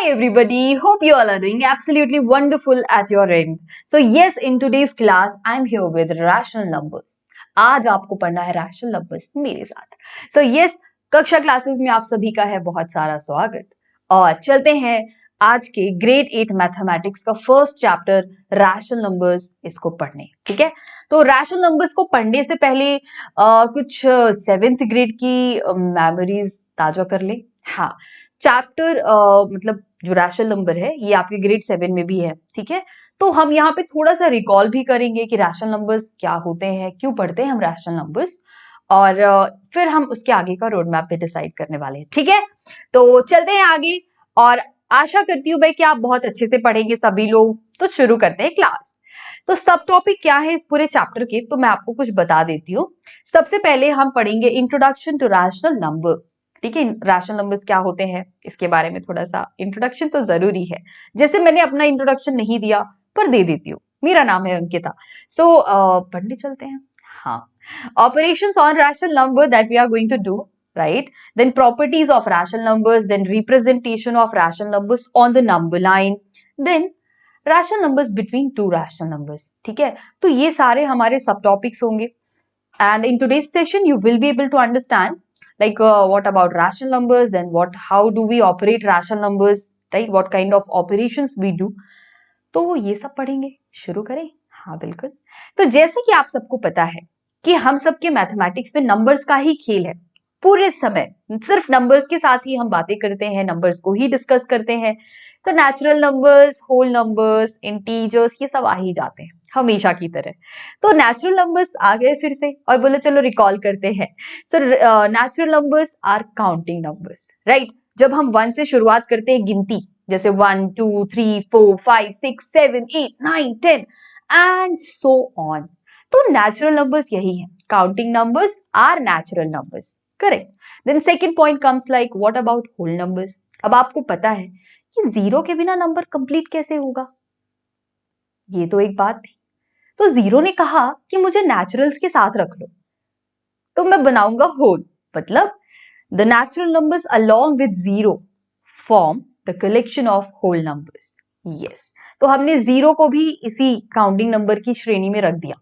Hi everybody, hope you all are doing absolutely wonderful at your end. So yes, in today's class, I'm here with rational numbers. आज आपको पढ़ना है rational numbers मेरे साथ. So yes, कक्षा classes में आप सभी का है बहुत सारा स्वागत. और चलते हैं आज के ग्रेड 8 मैथमेटिक्स का फर्स्ट चैप्टर रैशनल नंबर्स इसको पढ़ने. ठीक है, तो रैशनल नंबर्स को पढ़ने से पहले कुछ 7th ग्रेड की मेमोरीज ताजा कर ले. हाँ, चैप्टर मतलब जो रैशनल नंबर है ये आपके ग्रेड 7 में भी है. ठीक है, तो हम यहाँ पे थोड़ा सा रिकॉल भी करेंगे कि रैशनल नंबर्स क्या होते हैं, क्यों पढ़ते हैं हम रैशनल नंबर्स, और फिर हम उसके आगे का रोड मैप भी डिसाइड करने वाले हैं. ठीक है, तो चलते हैं आगे और आशा करती हूँ भाई कि आप बहुत अच्छे से पढ़ेंगे सभी लोग. तो शुरू करते हैं क्लास. तो सब टॉपिक क्या है इस पूरे चैप्टर के, तो मैं आपको कुछ बता देती हूँ. सबसे पहले हम पढ़ेंगे इंट्रोडक्शन टू रैशनल नंबर. ठीक है, रैशनल नंबर्स क्या होते हैं इसके बारे में थोड़ा सा इंट्रोडक्शन तो जरूरी है. जैसे मैंने अपना इंट्रोडक्शन नहीं दिया पर दे देती हूँ. मेरा नाम है अंकिता. सो पढ़ने चलते हैं. हाँ, operations on rational number that we are going to do, right? Then properties of rational numbers, then representation of rational numbers on the number line, then rational numbers between two rational numbers. ठीक है, तो ये सारे हमारे सब topics होंगे. And in today's session, you will be able to understand like what about rational numbers, then how do we operate rational numbers, right? What kind of operations we do. तो ये सब पढ़ेंगे. शुरू करें? हाँ बिल्कुल. तो जैसे कि आप सबको पता है कि हम सबके मैथमेटिक्स में नंबर्स का ही खेल है. पूरे समय सिर्फ नंबर्स के साथ ही हम बातें करते हैं, नंबर्स को ही डिस्कस करते हैं. तो natural numbers, whole numbers, integers, ये सब आ ही जाते हैं हमेशा की तरह. तो नेचुरल नंबर्स आ गए फिर से और बोले चलो रिकॉल करते हैं. So natural numbers are counting numbers, right? जब हम 1 से शुरुआत करते हैं गिनती, जैसे 1 2 3 4 5 6 7 8 9 10 एंड सो ऑन, तो नेचुरल नंबर्स यही है. Counting numbers are natural numbers, correct. Then second point comes like what about whole numbers. अब आपको पता है कि जीरो के बिना नंबर कंप्लीट कैसे होगा, ये तो एक बात थी. तो जीरो ने कहा कि मुझे नेचुरल्स के साथ रख लो, तो मैं बनाऊंगा होल. मतलब the natural numbers along with zero form the collection of whole numbers. Yes, तो हमने जीरो को भी इसी काउंटिंग नंबर की श्रेणी में रख दिया.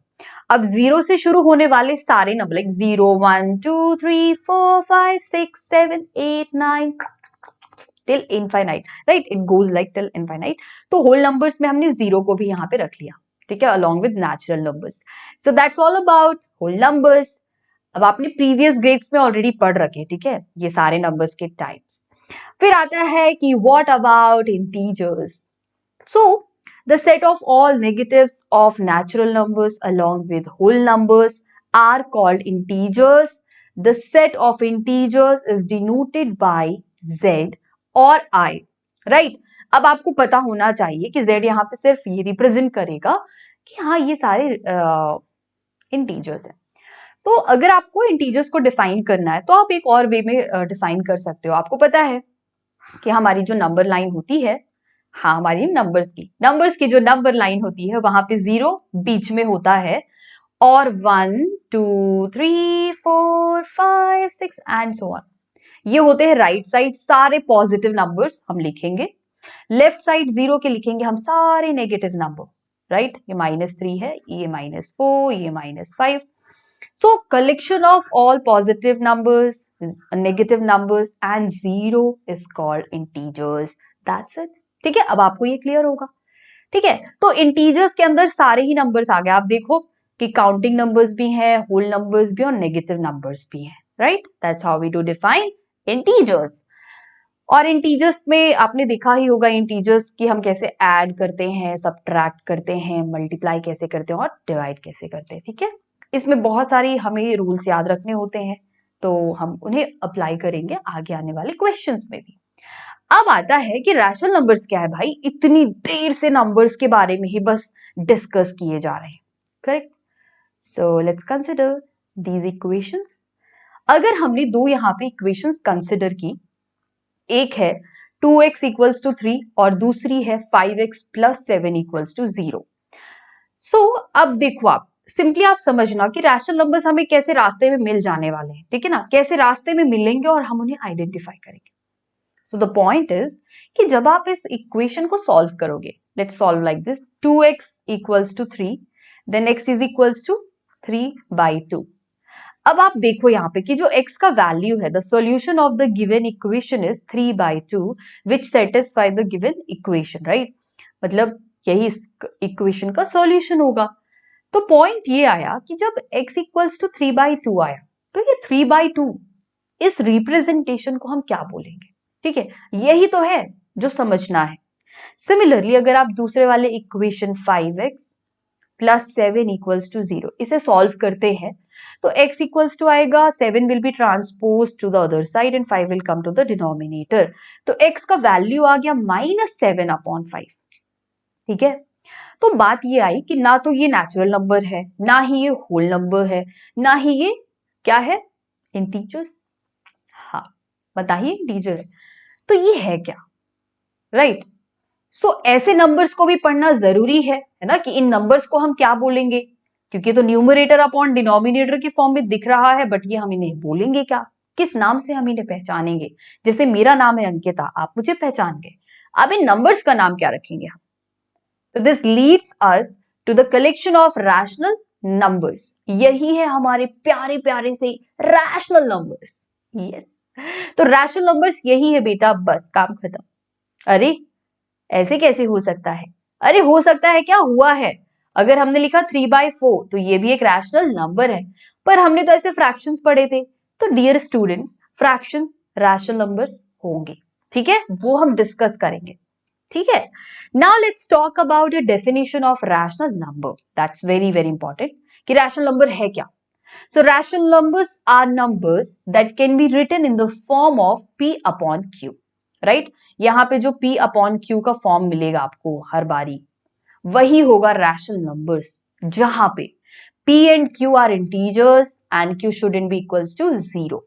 अब जीरो से शुरू होने वाले सारे number like 0 1 2 3 4 5 6 7 8 9 till infinite, right? It goes like till infinite. तो होल नंबर्स में हमने जीरो को भी यहाँ पे रख लिया. ठीक है, along with natural numbers. So that's all about whole numbers. अब आपने प्रीवियस ग्रेड्स में ऑलरेडी पढ़ रखे. ठीक है, ये सारे नंबर्स के टाइप्स. फिर आता है कि what about integers? So the set of all negatives of natural numbers along with whole numbers are called integers. The set of integers is denoted by z और I, right? अब आपको पता होना चाहिए कि z यहाँ पे सिर्फ ये रिप्रेजेंट करेगा कि हाँ ये सारे इंटीजर्स हैं. तो अगर आपको इंटीजर्स को डिफाइन करना है तो आप एक और वे में डिफाइन कर सकते हो. आपको पता है कि हमारी जो नंबर लाइन होती है, हाँ हमारी नंबर्स की जो नंबर लाइन होती है वहां पे 0 बीच में होता है और 1 2 3 4 5 6 एंड सो ऑन, ये होते हैं राइट साइड सारे पॉजिटिव नंबर्स हम लिखेंगे. लेफ्ट साइड 0 के लिखेंगे हम सारे नेगेटिव नंबर, राइट? ये -3 है, ये -4, ये -5. So collection of all positive numbers, negative numbers and 0 is called integers. That's it. ठीक है, अब आपको ये क्लियर होगा. ठीक है, तो इंटीजर्स के अंदर सारे ही नंबर्स आ गए. आप देखो कि काउंटिंग नंबर्स भी हैं, होल नंबर्स भी और नेगेटिव नंबर्स भी हैं, right? That's how we do define integers. और इंटीजर्स में आपने देखा ही होगा इंटीजर्स की हम कैसे ऐड करते हैं, सबट्रैक्ट करते हैं, मल्टीप्लाई कैसे करते हैं और डिवाइड कैसे करते हैं. ठीक है, इसमें बहुत सारी हमें रूल्स याद रखने होते हैं, तो हम उन्हें अप्लाई करेंगे आगे आने वाले क्वेश्चंस में भी. अब आता है कि रैशनल नंबर्स क्या है भाई. इतनी देर से नंबर्स के बारे में ही बस डिस्कस किए जा रहे हैं, correct? So let's consider these equations. अगर हमने दो यहाँ पे इक्वेशंस कंसिडर की, एक है 2x इक्वल्स टू 3 और दूसरी है 5x प्लस 7 इक्वल्स टू 0. सो अब देखो, आप सिंपली आप समझना कि रैशनल नंबर्स हमें कैसे रास्ते में मिल जाने वाले हैं. ठीक है ना, कैसे रास्ते में मिलेंगे और हम उन्हें आइडेंटिफाई करेंगे. सो द पॉइंट इज कि जब आप इस इक्वेशन को सॉल्व करोगे, let's solve like this, 2x equals to 3, then x is equals to 3/2। अब आप देखो यहाँ पे कि जो x का वैल्यू है, the solution of the given equation is 3/2 which satisfy the given equation, right? मतलब यही इस इक्वेशन का सॉल्यूशन होगा। तो पॉइंट ये आया कि जब x इक्वल्स टू 3/2 आया, तो ये 3/2 इस रिप्रेजेंटेशन को हम क्या बोलेंगे? ठीक है, यही तो है जो समझना है। सिमिलरली अगर आप दूसरे वाले equation 5x plus 7 equals to 0 इसे सॉल्व करते हैं, तो x इक्वल्स टू आएगा 7 will be transpose to the other side and 5 will come to the denominator. तो x का वैल्यू आ गया -7/5। ठीक है, तो बात ये आई कि ना तो ये नेचुरल नंबर है, ना ही ये होल नंबर है, ना ही ये क्या है, इंटीजर्स। हाँ बताइए, इंटीजर है तो ये है क्या, राइट? सो ऐसे नंबर्स को भी पढ़ना जरूरी है ना, कि इन नंबर्स को हम क्या बोलेंगे, क्योंकि तो न्यूमरेटर अपॉन डिनोमिनेटर की फॉर्म में दिख रहा है, बट ये हम इन्हें बोलेंगे क्या, किस नाम से हम इन्हें पहचानेंगे? जैसे मेरा नाम है अंकिता, आप मुझे पहचान गए, अब इन नंबर्स का नाम क्या रखेंगे हम? तो this leads us to the collection of rational numbers. यही है हमारे प्यारे प्यारे से रैशनल नंबर्स। यस, तो रैशनल नंबर्स यही है बेटा, बस काम खत्म। अरे ऐसे कैसे हो सकता है? अरे हो सकता है क्या, हुआ है। अगर हमने लिखा 3/4 तो ये भी एक रैशनल नंबर है, पर हमने तो ऐसे फ्रैक्शंस पढ़े थे। तो dear students, fractions rational numbers होंगे, ठीक है, वो हम डिस्कस करेंगे। ठीक है, now let's talk about the definition of rational number. That's very very important कि रैशनल नंबर है क्या। So rational numbers are numbers that can be written in the form of P upon Q, right? यहाँ पे जो P upon Q का form मिलेगा आपको हर बारी, वही होगा रैशनल नंबर्स, जहां पे P and Q are integers and Q shouldn't be equals to 0।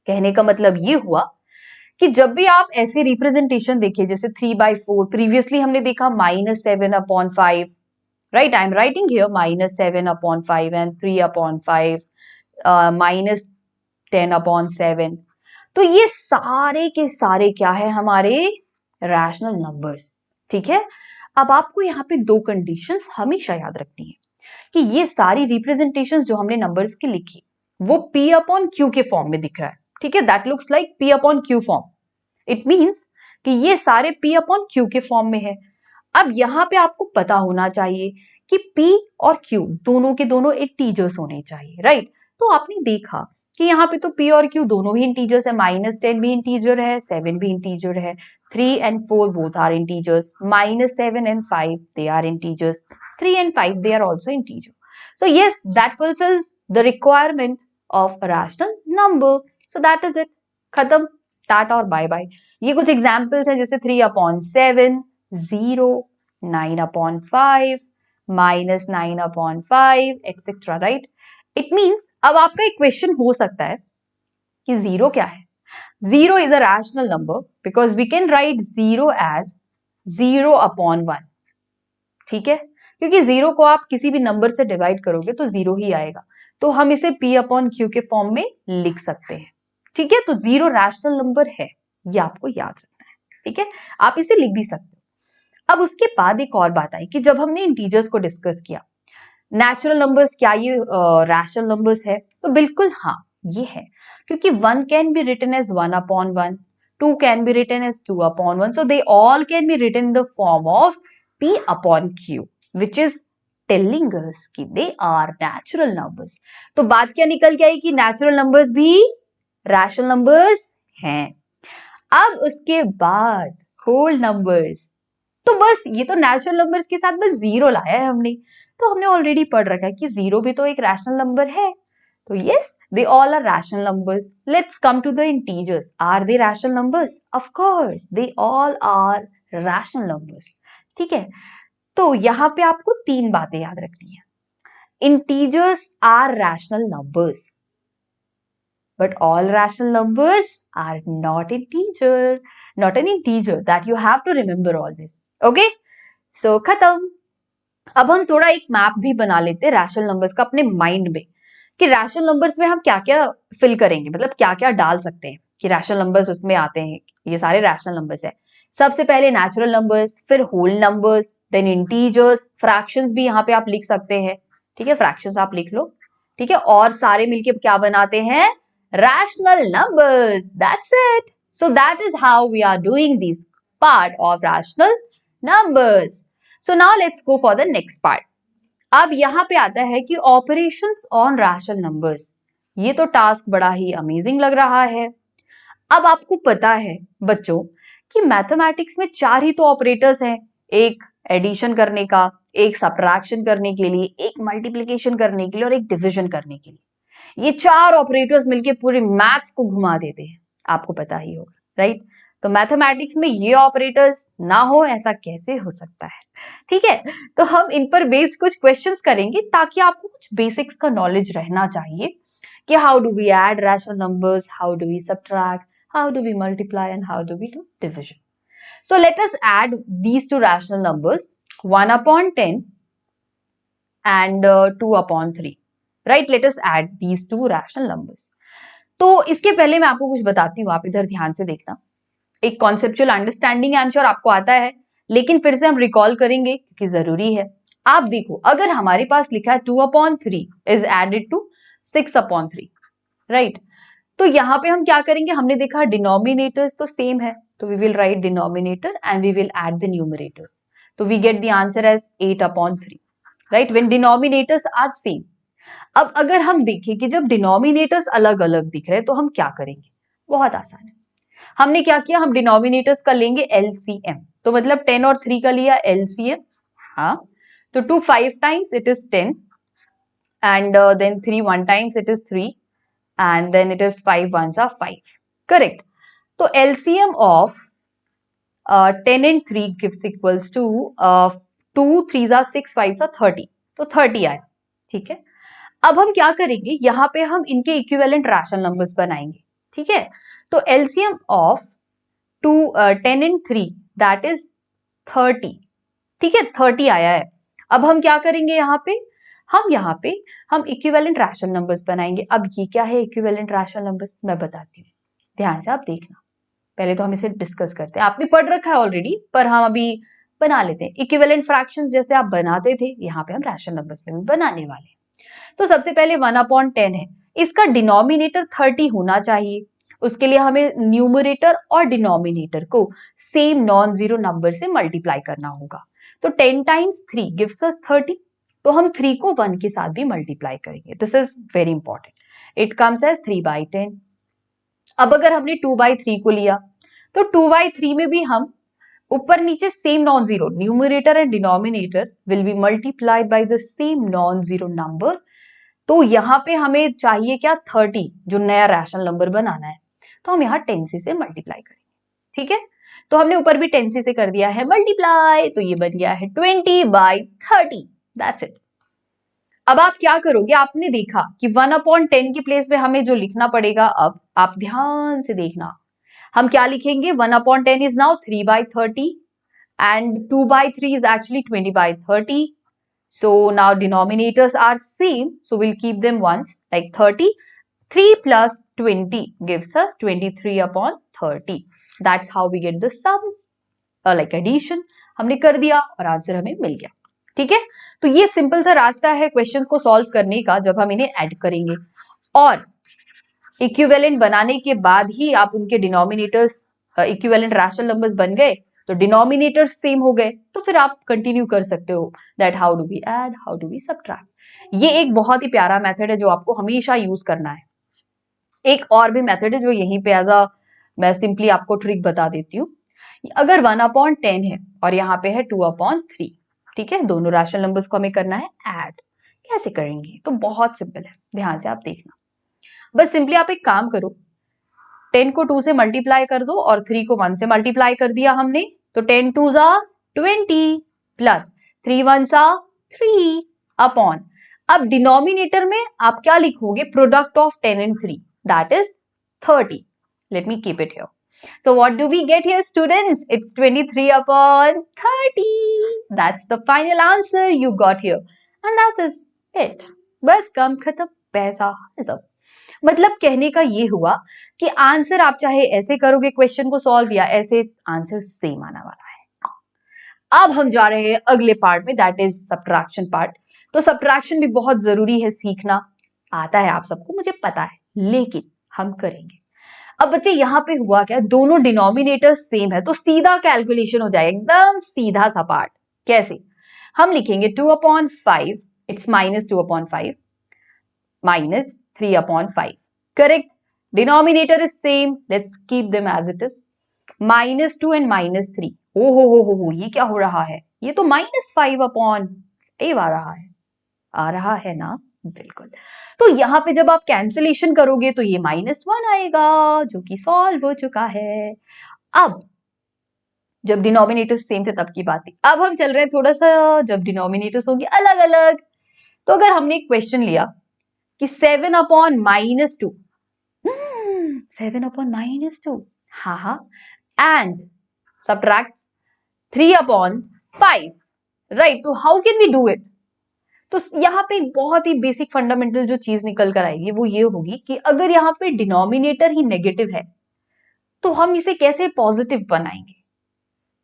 कहने का मतलब ये हुआ कि जब भी आप ऐसे रिप्रेजेंटेशन देखिए, जैसे 3/4, प्रीवियसली हमने देखा -7/5, right? I'm writing here -7/5 and 3/5, -10/7। तो ये सारे के सारे क्या है, हमारे रैशनल नंबर्स। ठीक है, अब आपको यहाँ पे दो कंडीशंस हमेशा याद रखनी है कि ये सारी रिप्रेजेंटेशंस जो हमने नंबर्स की लिखी, वो P अपॉन Q के फॉर्म में दिख रहा है। ठीक है, that looks like P upon Q form. It means कि ये सारे P अपॉन Q के फॉर्म में है। अब यहाँ पे आपको पता होना चाहिए कि P और Q दोनों के दोनों इंटीजर्स होने चाहिए, राइट? तो आपने देखा कि यहाँ पे तो P और Q दोनों ही इंटीजर्स है, -10 भी इंटीजर है, 7 भी इंटीजर है, 3 and 4 both are integers, -7 and 5 they are integers, 3 and 5 they are also integer. So yes, that fulfills the requirement of a rational number. So that is it, खत्म, टाटा और bye bye. ये कुछ examples हैं, जैसे 3/7, 0, 9/5, -9/5 etcetera, right? It means अब आपका एक question हो सकता है कि 0 क्या है? 0 is a rational number because we can write 0 as 0/1। ठीक है, क्योंकि 0 को आप किसी भी नंबर से डिवाइड करोगे तो 0 ही आएगा, तो हम इसे P अपॉन Q के फॉर्म में लिख सकते हैं। ठीक है, तो 0 रैशनल नंबर है, ये आपको याद रखना है। ठीक है, आप इसे लिख भी सकते हो। अब उसके बाद एक और बात आई कि जब हमने इंटीजर्स को डिस्कस किया, नेचुरल नंबर्स क्या ये रैशनल नंबर्स है? तो बिल्कुल हाँ, ये है, क्योंकि 1 can be written as 1/1, 2 can be written as 2/1, so they all can be written in the form of P upon Q, which is telling us कि दे आर नेचुरल नंबर्स। तो बात क्या निकल के आई कि नेचुरल नंबर्स भी rational numbers हैं। अब उसके बाद होल नंबर्स, तो बस ये तो नेचुरल नंबर्स के साथ बस 0 लाया है हमने, तो हमने ऑलरेडी पढ़ रखा है कि 0 भी तो एक रैशनल नंबर है। तो yes, they all are rational numbers. Let's come to the integers. Are they rational numbers? Of course they all are rational numbers. ठीक है, तो यहाँ पे आपको 3 बातें याद रखनी है। Integers are rational numbers, but all rational numbers are not integer, not an integer, that you have to remember always. Okay, so खत्म। अब हम थोड़ा एक मैप भी बना लेते हैं रैशनल नंबर्स का अपने माइंड में, कि रैशनल नंबर्स में हम क्या क्या फिल करेंगे, मतलब क्या क्या डाल सकते हैं कि रैशनल नंबर्स उसमें आते हैं ये सारे रैशनल नंबर्स है। सबसे पहले नेचुरल नंबर्स, फिर whole numbers, then integers, fractions भी यहाँ पे आप लिख सकते हैं, ठीक है, फ्रैक्शंस आप लिख लो, ठीक है, और सारे मिलके क्या बनाते हैं, rational numbers, that's it. So that is how we are doing this part of rational numbers. So now let's go for the next part. अब यहाँ पे आता है कि ऑपरेशंस ऑन रैशनल नंबर्स। ये तो टास्क बड़ा ही अमेजिंग लग रहा है। अब आपको पता है बच्चों कि मैथमेटिक्स में 4 ही तो ऑपरेटर्स हैं, एक एडिशन करने का, एक सब्ट्रैक्शन करने के लिए, एक मल्टीप्लिकेशन करने के लिए और एक डिवीजन करने के लिए। ये 4 ऑपरेटर्स मिलके पूरे मैथ्स को घुमा देते हैं, आपको पता ही होगा, राइट। तो मैथमेटिक्स में ये ऑपरेटर्स ना हो, ऐसा कैसे हो सकता है, ठीक है। तो हम इन पर बेस्ड कुछ क्वेश्चंस करेंगे ताकि आपको कुछ बेसिक्स का नॉलेज रहना चाहिए कि how do we add rational numbers, how do we subtract, how do we multiply and how do we do division. So let us add these two rational numbers, 1 upon 10 and 2 upon 3. Right? Let us add these two rational numbers. तो इसके पहले मैं आपको कुछ बताती हूँ, आप इधर ध्यान से देखना। एक conceptual understanding I am sure आपको आता है, लेकिन फिर से हम रिकॉल करेंगे क्योंकि जरूरी है। आप देखो, अगर हमारे पास लिखा है 2 upon 3 is added to 6 upon 3, right. तो यहाँ पे हम क्या करेंगे, हमने देखा डिनोमिनेटर्स तो सेम है, तो we will write denominator and we will add the numerators, तो we get the answer as 8 upon 3, right, when denominators are same. अब अगर हम देखें कि जब डिनोमिनेटर्स अलग अलग दिख रहे हैं तो हम क्या करेंगे, बहुत आसान है। हमने क्या किया, हम डिनोमिनेटर्स का लेंगे एलसीएम, तो मतलब 10 और 3 का लिया एलसीएम, हाँ, तो 2 5 times it is 10 and then 3 1 times it is 3 and then it is 5 ones are 5, correct. So LCM of 10 and 3 gives equals to 2 3s are 6 5s are 30, तो 30 आया, ठीक है। अब हम क्या करेंगे, यहाँ पे हम इनके इक्विवेलेंट रैशनल नंबर्स बनाएंगे, ठीक है। तो LCM of 10 and 3 that is 30, ठीक है, 30 आया है। अब हम क्या करेंगे, यहाँ पे हम इक्विवेलेंट रैशनल नंबर्स बनाएंगे। अब ये क्या है इक्विवेलेंट रैशनल नंबर्स, मैं बताती हूँ, ध्यान से आप देखना। पहले तो हम इसे डिस्कस करते हैं, आपने पढ़ रखा है ऑलरेडी, पर हम अभी बना लेते हैं। इक्विवेलेंट फ्रैक्शंस जैसे आप बनाते थे, यहाँ पे हम रैशनल नंबर्स में भी बनाने वाले हैं। तो सबसे पहले 1 upon 10 है, इसका डिनोमिनेटर 30 होना चाहिए। उसके लिए हमें न्यूमरेटर और डिनोमिनेटर को सेम नॉन जीरो नंबर से मल्टीप्लाई करना होगा। तो 10 times 3 gives us 30, तो हम 3 को 1 के साथ भी मल्टीप्लाई करेंगे। This is very important, it comes as 3/10। अब अगर हमने 2/3 को लिया तो 2/3 में भी हम ऊपर नीचे same non zero, numerator and denominator will be multiplied by the same non zero number. तो यहाँ पे हमें चाहिए क्या, 30, जो नया रैशनल नंबर बनाना है, तो हम यहाँ 10 से मल्टीप्लाई करेंगे, ठीक है। तो हमने ऊपर भी 10 से कर दिया है मल्टीप्लाई, तो ये बन गया है 20/30, दैट्स इट। अब आप क्या करोगे, आपने देखा कि 1 upon 10 की प्लेस पे हमें जो लिखना पड़ेगा, अब आप ध्यान से देखना, हम क्या लिखेंगे, 1 upon 10 is now 3/30 and 2/3 is actually 20/30. So now denominators are same, so we'll keep them once, like 30. 3 plus 20 gives us 23/30. That's how we get the sums, like addition. हमने कर दिया और आंसर हमें मिल गया, ठीक है। तो ये सिंपल सा रास्ता है क्वेश्चंस को सॉल्व करने का, जब हम इन्हें ऐड करेंगे और इक्विवेलेंट बनाने के बाद ही आप उनके डिनोमिनेटर्स, इक्विवेलेंट रैशनल नंबर्स बन गए, तो डिनोमिनेटर्स सेम हो गए, तो फिर आप कंटिन्यू कर सकते हो that how do we add, how do we subtract. ये एक बहुत ही प्यारा मेथड है जो आपको हमेशा यूज करना है। एक और भी मेथड है जो यहीं पे एज अ, मैं सिंपली आपको ट्रिक बता देती हूँ। अगर 1 upon 10 है और यहाँ पे है 2 upon 3, ठीक है, दोनों रैशनल नंबर्स को हमें करना है ऐड। कैसे करेंगे, तो बहुत सिंपल है, ध्यान से आप देखना। बस सिंपली आप एक काम करो, 10 को 2 से मल्टीप्लाई कर दो और 3 को 1 से मल्टीप्लाई कर दिया हमने, तो 10 2s are 20 plus 3 1s are 3 upon, अब डिनोमिनेटर में आप क्या लिखोगे, product of 10 and 3, that is 30. Let me keep it here. So what do we get here, students? It's 23/30. That's the final answer you got here. And that is it. बस काम खत्म, पैसा हाजिर. मतलब कहने का ये हुआ कि आंसर आप चाहे ऐसे करोगे क्वेश्चन को सॉल्व या ऐसे, आंसर सेम आने वाला है। अब हम जा रहे हैं अगले पार्ट में, दैट इज सब्ट्रैक्शन पार्ट। तो सब्ट्रैक्शन भी बहुत जरूरी है सीखना, आता है आप सबको मुझे पता है, लेकिन हम करेंगे। अब बच्चे यहाँ पे हुआ क्या, दोनों डिनोमिनेटर सेम है तो सीधा कैलकुलेशन हो जाएगा, एकदम सीधा सा पार्ट। कैसे, हम लिखेंगे 2/5, it's -2/5 -3/5, correct. Denominator is same, let's keep them as it is. -2 and -3, ओ हो, ये क्या हो रहा है, ये तो -5/8 आ रहा है ना, बिल्कुल। तो यहाँ पे जब आप कैंसिलेशन करोगे तो ये -1 आएगा, जो कि सॉल्व हो चुका है। अब जब डिनोमिनेटर्स सेम थे तब की बात थी, अब हम चल रहे हैं थोड़ा सा जब डिनोमिनेटर्स होंगे अलग अलग। तो अगर हमने एक क्वेश्चन लिया कि 7/-2, 7/-2, हाँ, एंड सब्ट्रैक्ट्स 3/5, राइट। तो how can we do it? तो यहाँ पे बहुत ही बेसिक फंडामेंटल जो चीज निकल कर आएगी वो ये होगी कि अगर यहाँ पे डिनोमिनेटर ही नेगेटिव है तो हम इसे कैसे पॉजिटिव बनाएंगे।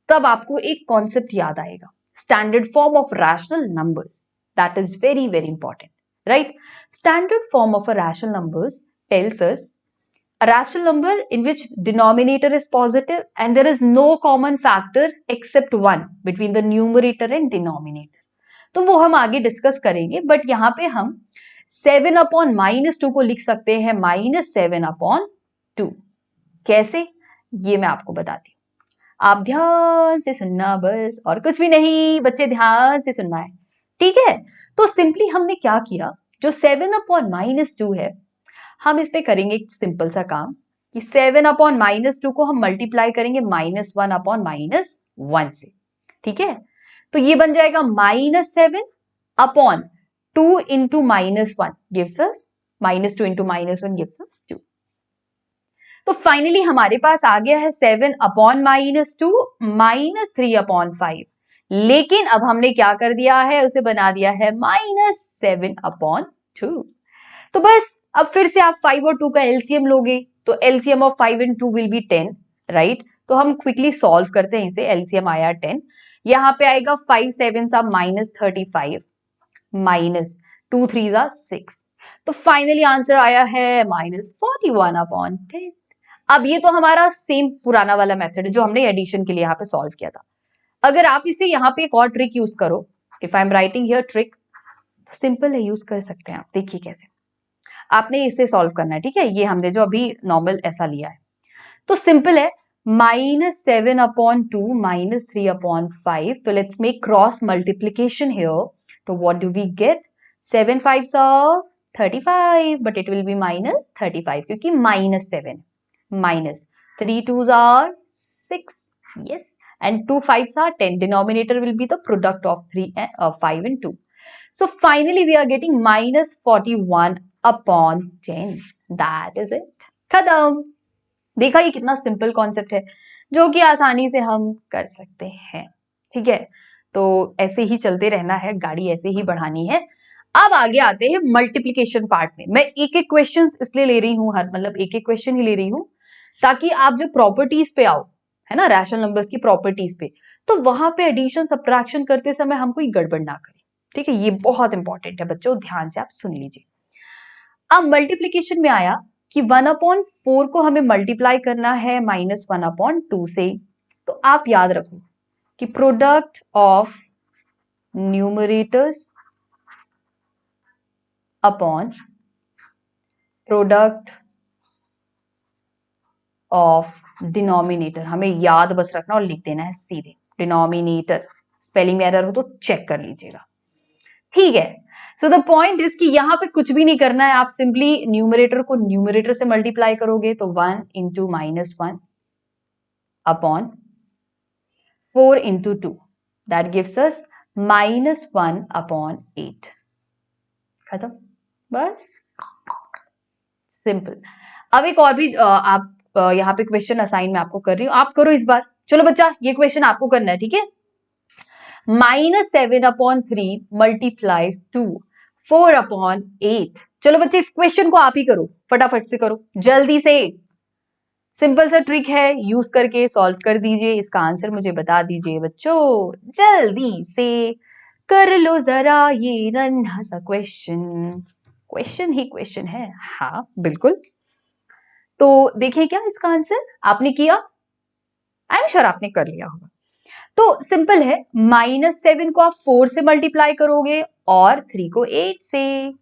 तब आपको एक कॉन्सेप्ट याद आएगा, standard form of rational numbers, that is very very important, right. Standard form of a rational numbers tells us a rational number in which denominator is positive and there is no common factor except 1 between the numerator and denominator. तो वो हम आगे discuss करेंगे, but यहाँ पे हम 7/-2 को लिख सकते हैं -7/2। कैसे, ये मैं आपको बताती हूँ, आप ध्यान से सुनना बस, और कुछ भी नहीं बच्चे, ध्यान से सुनना है, ठीक है। तो सिंपली हमने क्या किया, जो 7/-2 है, हम इस पे करेंगे एक सिंपल सा काम कि 7/-2 को हम मल्टीप्लाई करेंगे -1/-1 से, ठीक है। तो ये बन जाएगा -7/2 into -1 gives us -2 into -1 gives us 2। तो फाइनली हमारे पास आ गया है 7/-2 -3/5, लेकिन अब हमने क्या कर दिया है, उसे बना दिया है -7/2। तो बस अब फिर से आप 5 और 2 का एलसीएम लोगे, तो LCM of 5 and 2 will be 10, right. तो हम क्विकली सॉल्व करते हैं इसे, एलसीएम आया 10, यहाँ पे आएगा 5 7 -35 -2 3 6, तो फाइनली आंसर आया है -41/10। अब ये तो हमारा सेम पुराना वाला मेथड है जो हमने एडिशन के लिए यहाँ पे सॉल्व किया था। अगर आप इसे यहाँ पे एक और ट्रिक यूज करो, if I am writing here trick, तो सिंपल है, यूज कर सकते हैं आप। देखिए कैसे, आपने इसे सॉल्व करना है, ठीक है। ये हमने जो अभी नॉर्मल ऐसा लिया है, तो सिंपल है, -7/2 -3/5, तो let's make cross multiplication here. तो what do we get, 7 5s are 35, but it will be -35 क्योंकि -7, -3 2s are 6, yes, and 2 5s are 10, denominator will be the product of 5 and 2. So finally we are getting -41/10, that is it, खत्म। देखा, ये कितना simple concept है जो कि आसानी से हम कर सकते हैं, ठीक है। तो ऐसे ही चलते रहना है, गाड़ी ऐसे ही बढ़ानी है। अब आगे आते हैं मल्टीप्लिकेशन पार्ट में। मैं एक एक क्वेश्चन इसलिए ले रही हूँ, हर मतलब एक एक क्वेश्चन ही ले रही हूँ ताकि आप जो प्रॉपर्टीज पे आओ, है ना, रैशनल नंबर्स की प्रॉपर्टीज पे, तो वहां पे एडिशन सब्ट्रैक्शन करते समय हम कोई गड़बड़ ना करें, ठीक है। ये बहुत इंपॉर्टेंट है बच्चों, ध्यान से आप सुन लीजिए। अब मल्टीप्लिकेशन में आया कि 1/4 को हमें मल्टीप्लाई करना है -1/2 से, तो आप याद रखो कि product of numerators upon product of denominator, हमें याद बस रखना और लिख देना है सीधे डिनोमिनेटर, स्पेलिंग में एरर हो तो चेक कर लीजिएगा, ठीक है। सो द पॉइंट इज कि यहाँ पे कुछ भी नहीं करना है, आप सिंपली न्यूमरेटर को न्यूमरेटर से मल्टीप्लाई करोगे, तो 1 into -1 upon 4 into 2, that gives us -1/8, खत्म, बस सिंपल। अब एक और भी आप यहाँ पे क्वेश्चन असाइन में आपको कर रही हूँ, आप करो इस बार। चलो बच्चा, ये क्वेश्चन आपको करना है, ठीक है। -7/3 multiply to 4/8, चलो बच्चे इस क्वेश्चन को आप ही करो, फटाफट से करो जल्दी से। सिंपल सा ट्रिक है, यूज करके सॉल्व कर दीजिए, इसका आंसर मुझे बता दीजिए बच्चों, जल्दी से कर लो जरा ये नन्हा सा क्वेश्चन। क्वेश्चन ही क्वेश्चन है, हाँ बिल्कुल। तो देखिए क्या इसका आंसर आपने किया, आई एम श्योर आपने कर लिया होगा। तो सिंपल है, -7 को आप 4 से मल्टीप्लाई करोगे और 3 को 8 से,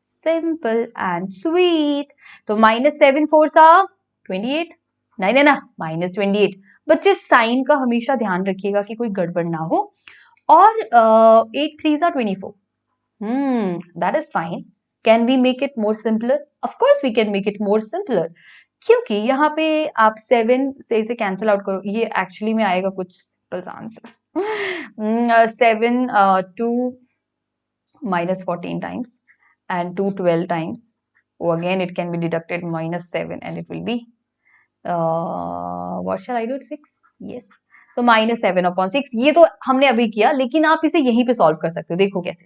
सिंपल एंड स्वीट। तो -7 4 सा 28, नहीं है ना, -28। बच्चे साइन का हमेशा ध्यान रखिएगा कि कोई गड़बड़ ना हो। और 8 3 सा 24, that is fine. Can we make it more simpler? Of course we can make it more simpler, क्योंकि यहाँ पे आप 7 से इसे कैंसिल आउट करो, ये एक्चुअली में आएगा कुछ सिंपल सा answer. 7 2 -14 times and 2 12 times. Oh, again it can be deducted -7 and it will be what shall I do? 6. Yes. So -7/6 ये तो हमने अभी किया, लेकिन आप इसे यहीं पे सॉल्व कर सकते हो। देखो कैसे,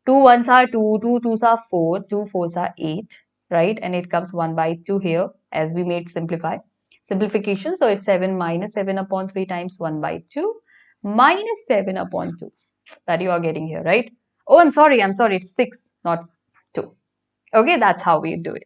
2 1s are 2, 2 2s are 4, 2 4s are 8, right? And it comes 1/2 here as we made simplification. So it's 7 -7/3 times 1/2 -7/2 that you are getting here, right? Oh, I'm sorry, it's 6, not 2. Okay, that's how we do it.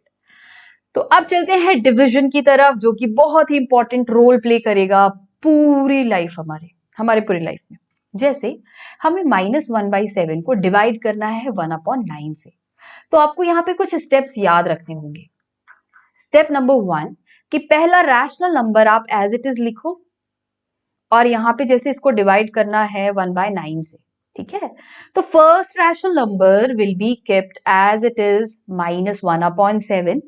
तो अब चलते हैं division की तरफ, जो कि बहुत ही important role play करेगा पूरी लाइफ, हमारे पूरी लाइफ में। जैसे हमें -1/7 को डिवाइड करना है 1/9 से, तो आपको यहाँ पे कुछ स्टेप्स याद रखने होंगे। स्टेप नंबर 1 कि पहला रैशनल नंबर आप एज इट इज लिखो, और यहाँ पे जैसे इसको डिवाइड करना है 1/9 से, ठीक है? तो first rational number will be kept as it is -1/7,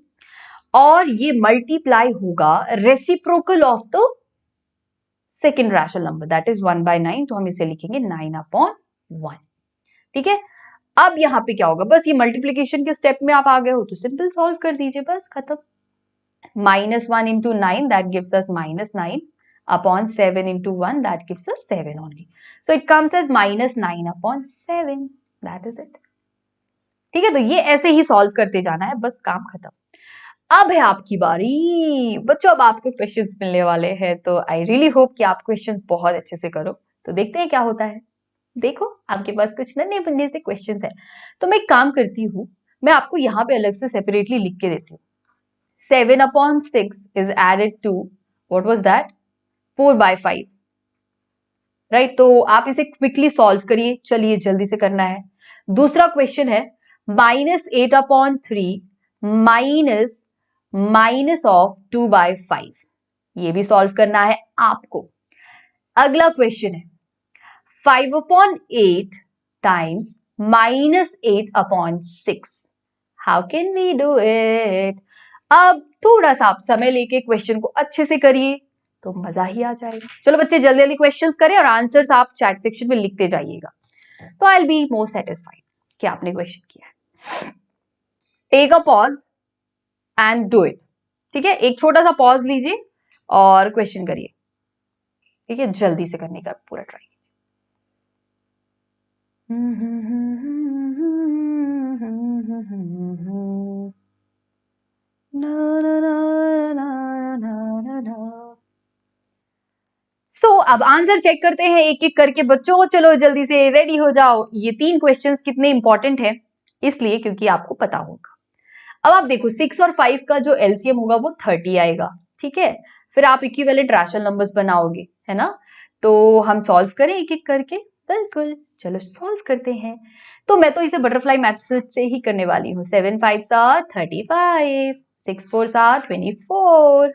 और ये मल्टीप्लाई होगा reciprocal of the second rational number, that is 1/9, तो हम इसे लिखेंगे 9/1, ठीक है? अब यहाँ पे क्या होगा, बस ये मल्टीप्लीकेशन के स्टेप में आप आ गए हो तो सिंपल सॉल्व कर दीजिए, बस खत्म। -1 into 9 that gives us -9 upon 7 into 1 that gives us 7 only. So it comes as -9/7, that is it. ठीक है, तो ये ऐसे ही सॉल्व करते जाना है, बस काम खत्म। अब है आपकी बारी बच्चों, अब आपको क्वेश्चंस मिलने वाले हैं, तो आई रियली होप कि आप क्वेश्चंस बहुत अच्छे से करो। तो देखते हैं क्या होता है। देखो आपके पास कुछ नन्हे बन्ने से क्वेश्चंस है, तो मैं एक काम करती हूँ, मैं आपको यहाँ पे अलग से सेपरेटली लिख के देती हूँ। 7/6 is added to what was that 4/5, right? तो आप इसे क्विकली सॉल्व करिए, चलिए जल्दी से करना है। दूसरा क्वेश्चन है -8/3 माइनस ऑफ 2/5, ये भी सॉल्व करना है आपको। अगला क्वेश्चन है 5/8 times -8/6, how can we do it? अब थोड़ा सा आप समय लेके क्वेश्चन को अच्छे से करिए तो मजा ही आ जाएगा। चलो बच्चे जल्दी जल्दी क्वेश्चंस करें और आंसर्स आप चैट सेक्शन में लिखते जाइएगा, तो I will be more satisfied कि आपने क्वेश्चन किया है। Take a pause and do it, ठीक है? एक छोटा सा पॉज लीजिए और क्वेश्चन करिए, ठीक है? जल्दी से करने का पूरा ट्राई कीजिए। सो अब आंसर चेक करते हैं एक एक करके बच्चों, चलो जल्दी से रेडी हो जाओ। ये 3 क्वेश्चंस कितने इंपॉर्टेंट है, इसलिए क्योंकि आपको पता होगा। अब आप देखो 6 और 5 का जो एलसीएम होगा वो 30 आएगा, ठीक है? फिर आप इक्विवेलेंट रैशनल नंबर्स बनाओगे, है ना? तो हम सॉल्व करें एक एक करके, बिल्कुल, चलो सॉल्व करते हैं। तो मैं तो इसे बटरफ्लाई मेथड से ही करने वाली हूँ। 7 5s are 35, 6 4s are 24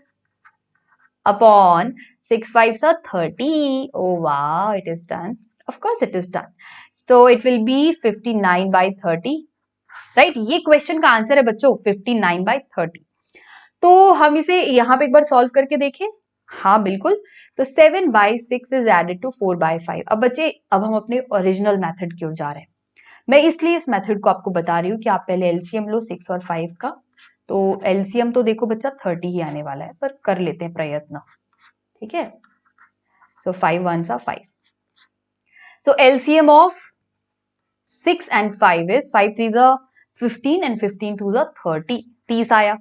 upon 6 5s are 30. Oh wow, it is done. Of course it is done. So it will be 59/30. Right? ये क्वेश्चन का आंसर है बच्चों 59/30। तो हम इसे यहाँ पे एक बार सॉल्व करके देखें। हाँ बिल्कुल, तो 7/6 इज एडेड टू 4/5। अब बच्चे, अब हम अपने ओरिजिनल मेथड की ओर जा रहे हैं। मैं इसलिए इस मेथड को आपको बता रही हूँ कि आप पहले एलसीएम लो 6 और 5 का। तो एलसीएम तो देखो बच्चा 30 ही आने वाला है, पर कर लेते हैं प्रयत्न, ठीक है? सो 5 1s are 5. So LCM of 6 and 5 is 5 3s are 15 and 15 to the 30 आया।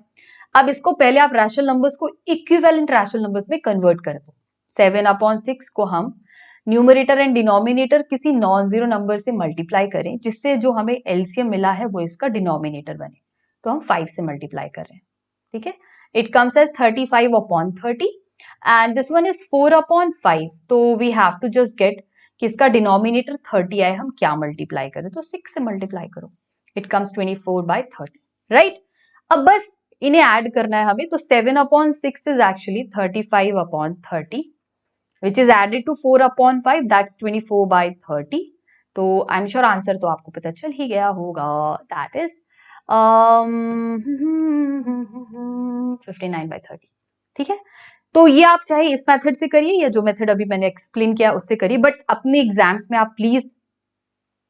अब इसको पहले आप रैशनल नंबर्स को इक्विवेलेंट रैशनल नंबर्स में कन्वर्ट कर दो। 7/6 को हम न्यूमरेटर एंड डिनोमिनेटर किसी नॉन जीरो नंबर से मल्टीप्लाई करें, जिससे जो हमें एलसीएम मिला है वो इसका डिनोमिनेटर बने, तो हम 5 से मल्टीप्लाई कर रहे हैं। ठीक है, it comes as 35/30 and this one is 4/5, तो we have to just get कि इसका डिनोमिनेटर 30 आए, हम क्या मल्टीप्लाई करें, तो 6 से मल्टीप्लाई करो, इट कम्स 24/30, राइट। अब बस इन्हें ऐड करना है हमें, तो 7/6 is actually 35/30 which is added to 4/5, that's 24/30. तो आई एम श्योर आंसर तो आपको पता चल ही गया होगा, दैट इज 59/30। ठीक है, तो ये आप चाहे इस मेथड से करिए या जो मेथड अभी मैंने एक्सप्लेन किया उससे करिए, बट अपने एग्जाम्स में आप प्लीज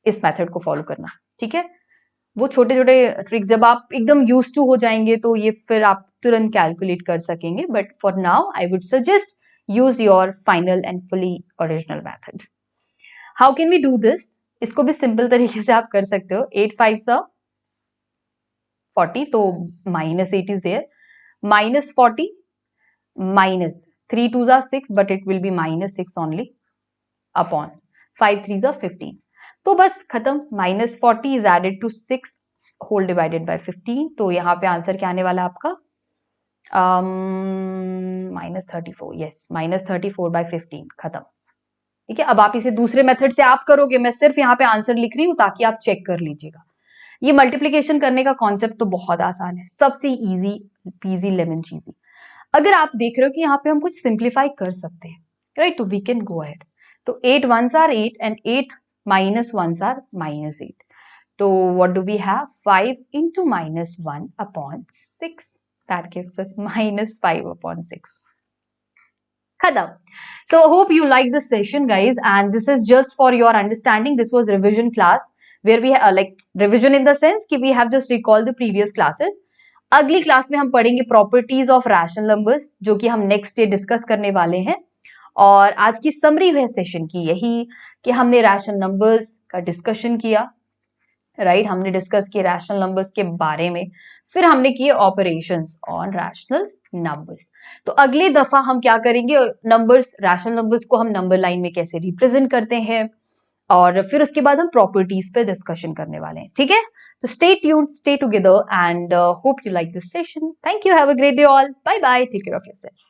इस मेथड को फॉलो करना। ठीक है, वो छोटे छोटे ट्रिक्स जब आप एकदम यूज टू हो जाएंगे तो ये फिर आप तुरंत कैलकुलेट कर सकेंगे, but for now I would suggest use your final and fully original method. How can we do this? इसको भी सिंपल तरीके से आप कर सकते हो। 8 5s are 40, तो -8 is there, -40 minus 3 2s are 6, but it will be -6 only upon 5 3s are 15, तो बस खत्म। -40 is added to 6 whole divided by 15, तो यहाँ पे आंसर क्या आने वाला आपका -34, यस, -34/15, खत्म। ठीक है, अब आप इसे दूसरे मेथड से आप करोगे, मैं सिर्फ यहाँ पे आंसर लिख रही हूँ ताकि आप चेक कर लीजिएगा। ये मल्टीप्लीकेशन करने का कॉन्सेप्ट तो बहुत आसान है, सबसे इजी पीजी लेमन चीजी। अगर आप देख रहे हो कि यहाँ पे हम कुछ सिंप्लीफाई कर सकते हैं, राइट, तो वी कैन गो अहेड। तो 8 1s are 8 and 8 minus 1s are -8, तो what do we have? 5 into -1/6, that gives us -5/6. Khadam. So hope you like this session, guys, and this is just for your understanding. This was revision class where we like revision in the sense कि we have just recalled the previous classes. अगली class में हम पढ़ेंगे properties of rational numbers, जो कि हम next day discuss करने वाले हैं। और आज की समरी है सेशन की यही कि हमने रैशनल नंबर्स का डिस्कशन किया, राइट, हमने डिस्कस किए रैशनल नंबर्स के बारे में, फिर हमने किए ऑपरेशंस ऑन रैशनल नंबर्स। तो अगली दफा हम क्या करेंगे, नंबर्स, रैशनल नंबर्स को हम नंबर लाइन में कैसे रिप्रेजेंट करते हैं, और फिर उसके बाद हम प्रॉपर्टीज पे डिस्कशन करने वाले हैं। ठीक है, तो stay tuned, stay together, and hope you like this session. Thank you, have a great day all, bye bye, take care of yourself.